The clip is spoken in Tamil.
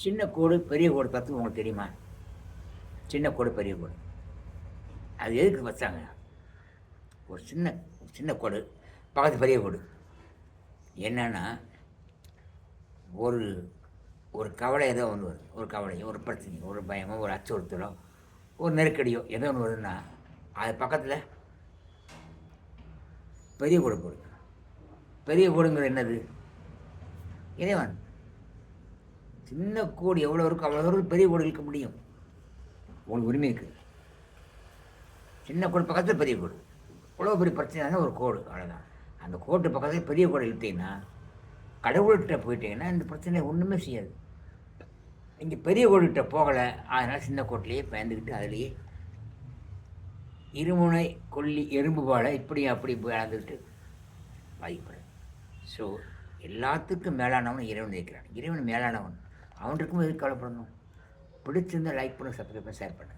சின்ன கோடு பெரிய கோடு தத்துவம் உங்களுக்கு தெரியுமா? சின்ன கோடு பெரிய கோடு அது எதுக்கு வச்சாங்க? ஒரு சின்ன சின்ன கோடு பக்கத்து பெரிய கோடு என்னன்னா, ஒரு ஒரு கவலை ஏதோ ஒன்று வருது, ஒரு கவலையோ ஒரு பிரச்சனையோ ஒரு பயமோ ஒரு அச்சுறுத்தலோ ஒரு நெருக்கடியோ ஏதோ ஒன்று வருதுன்னா அது பக்கத்தில் பெரிய கோடு போடுங்க. பெரிய கோடுங்கிறது என்னது? இறைவன். சின்ன கோடு எவ்வளோ இருக்கும் அவ்வளோ தூரம் பெரிய கோடு இழுக்க முடியும். உங்களுக்கு உரிமை இருக்குது. சின்ன கோடு பக்கத்தில் பெரிய கோடு, இவ்வளோ பெரிய பிரச்சனை ஒரு கோடு, அவ்வளோதான். அந்த கோட்டு பக்கத்தில் பெரிய கோடு இழுத்தீங்கன்னா கடவுள்கிட்ட போயிட்டீங்கன்னா இந்த பிரச்சனை ஒன்றுமே செய்யாது. இங்கே பெரிய கோடுகிட்ட போகலை, அதனால் சின்ன கோட்டிலேயே பயந்துக்கிட்டு அதிலேயே இருமுனை கொல்லி எறும்பு போல இப்படி அப்படி பயந்துக்கிட்டு பாதிக்கப்படும். ஸோ எல்லாத்துக்கும் மேலானவன் இறைவன் இருக்கிறான். இறைவன் மேலானவன். அவன் இருக்கும் எதுக்கு கவலைப்படணும்? பிடிச்சிருந்தால் லைக் பண்ண, சப்ஸ்கிரைப் பண்ண, ஷேர் பண்ணு.